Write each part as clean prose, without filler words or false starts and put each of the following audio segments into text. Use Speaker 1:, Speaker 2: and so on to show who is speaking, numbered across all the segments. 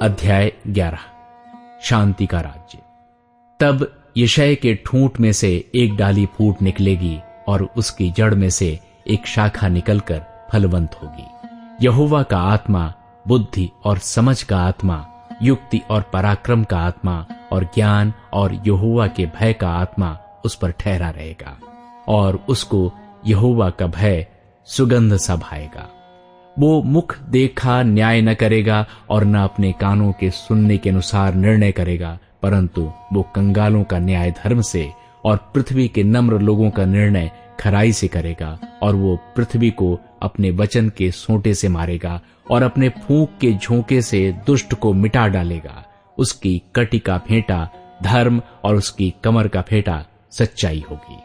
Speaker 1: अध्याय 11। शांति का राज्य। तब यशाय के ठूंठ में से एक डाली फूट निकलेगी और उसकी जड़ में से एक शाखा निकलकर फलवंत होगी। यहोवा का आत्मा, बुद्धि और समझ का आत्मा, युक्ति और पराक्रम का आत्मा और ज्ञान और यहोवा के भय का आत्मा उस पर ठहरा रहेगा, और उसको यहोवा का भय सुगंध सा भाएगा। वो मुख देखा न्याय न करेगा और न अपने कानों के सुनने के अनुसार निर्णय करेगा, परंतु वो कंगालों का न्याय धर्म से और पृथ्वी के नम्र लोगों का निर्णय खराई से करेगा। और वो पृथ्वी को अपने वचन के सोंटे से मारेगा और अपने फूंक के झोंके से दुष्ट को मिटा डालेगा। उसकी कटी का फेंटा धर्म और उसकी कमर का फेंटा सच्चाई होगी।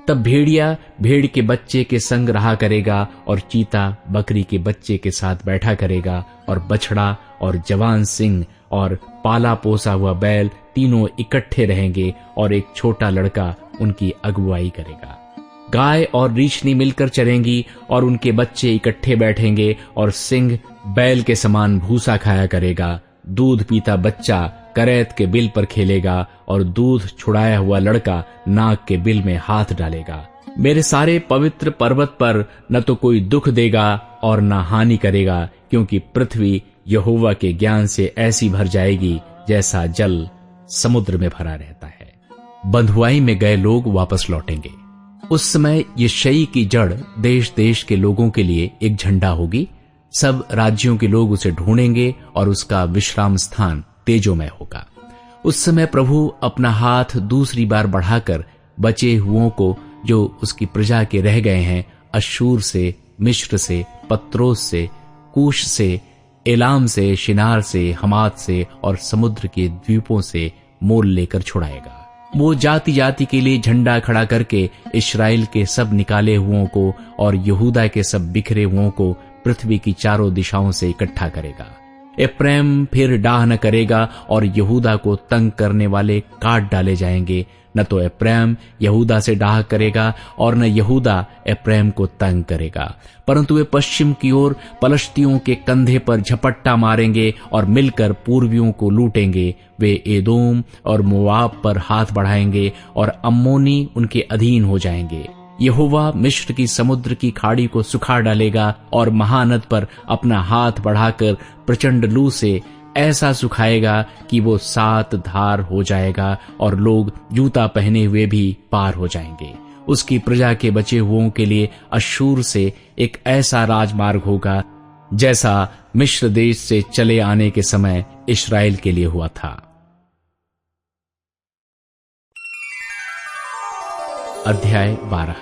Speaker 1: तब भेड़िया भेड़ के बच्चे के संग रहा करेगा और चीता बकरी के बच्चे के साथ बैठा करेगा, और बछड़ा और जवान सिंह और पाला पोसा हुआ बैल तीनों इकट्ठे रहेंगे और एक छोटा लड़का उनकी अगुवाई करेगा। गाय और रीछनी मिलकर चरेंगी और उनके बच्चे इकट्ठे बैठेंगे, और सिंह बैल के समान भूसा खाया करेगा। दूध पीता बच्चा करैत के बिल पर खेलेगा और दूध छुड़ाया हुआ लड़का नाक के बिल में हाथ डालेगा। मेरे सारे पवित्र पर्वत पर न तो कोई दुख देगा और न हानि करेगा, क्योंकि पृथ्वी यहोवा के ज्ञान से ऐसी भर जाएगी जैसा जल समुद्र में भरा रहता है। बंधुआई में गए लोग वापस लौटेंगे। उस समय यिशै की जड़ देश देश के लोगों के लिए एक झंडा होगी। सब राज्यों के लोग उसे ढूंढेंगे और उसका विश्राम स्थान तेजोमय होगा। उस समय प्रभु अपना हाथ दूसरी बार बढ़ाकर बचे हुओं को, जो उसकी प्रजा के रह गए हैं, अश्शूर से, मिस्र से, पत्रोस से, कूश से, एलाम से, शिनार से, हमात से और समुद्र के द्वीपों से मोल लेकर छुड़ाएगा। वो जाति जाति के लिए झंडा खड़ा करके इस्राएल के सब निकाले हुओं को और यहूदा के सब बिखरे हुओं को पृथ्वी की चारों दिशाओं से इकट्ठा करेगा। एप्रैम फिर डाह न करेगा और यहूदा को तंग करने वाले काट डाले जाएंगे। न तो एप्रैम यहूदा से डाह करेगा और न यहूदा एप्रैम को तंग करेगा, परंतु वे पश्चिम की ओर पलश्तियों के कंधे पर झपट्टा मारेंगे और मिलकर पूर्वियों को लूटेंगे। वे एदोम और मोआब पर हाथ बढ़ाएंगे और अम्मोनी उनके अधीन हो जाएंगे। यहोवा मिस्र की समुद्र की खाड़ी को सुखा डालेगा और महानद पर अपना हाथ बढ़ाकर प्रचंड लू से ऐसा सुखाएगा कि वो 7 धार हो जाएगा और लोग जूता पहने हुए भी पार हो जाएंगे। उसकी प्रजा के बचे हुओं के लिए अश्शूर से एक ऐसा राजमार्ग होगा जैसा मिस्र देश से चले आने के समय इस्राएल के लिए हुआ था। अध्याय 12।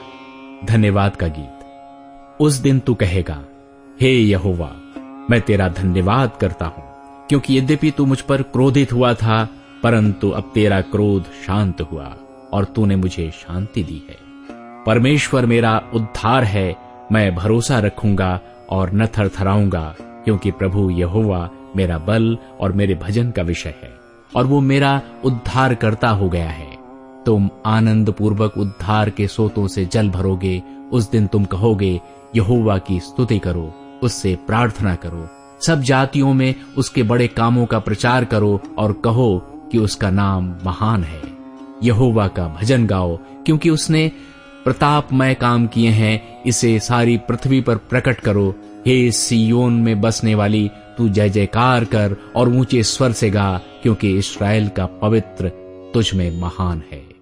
Speaker 1: धन्यवाद का गीत। उस दिन तू कहेगा, हे यहोवा, मैं तेरा धन्यवाद करता हूं, क्योंकि यद्यपि तू मुझ पर क्रोधित हुआ था, परंतु अब तेरा क्रोध शांत हुआ और तूने मुझे शांति दी है। परमेश्वर मेरा उद्धार है, मैं भरोसा रखूंगा और न थरथराऊंगा, क्योंकि प्रभु यहोवा मेरा बल और मेरे भजन का विषय है, और वो मेरा उद्धार करता हो गया है। तुम आनंद पूर्वक उद्धार के सोतों से जल भरोगे। उस दिन तुम कहोगे, यहोवा की स्तुति करो, उससे प्रार्थना करो, सब जातियों में उसके बड़े कामों का प्रचार करो और कहो कि उसका नाम महान है। यहोवा का भजन गाओ, क्योंकि उसने प्रतापमय काम किए हैं, इसे सारी पृथ्वी पर प्रकट करो। हे सियोन में बसने वाली, तू जय जयकार कर और ऊंचे स्वर से गा, क्योंकि इस्राएल का पवित्र तुझ में महान है।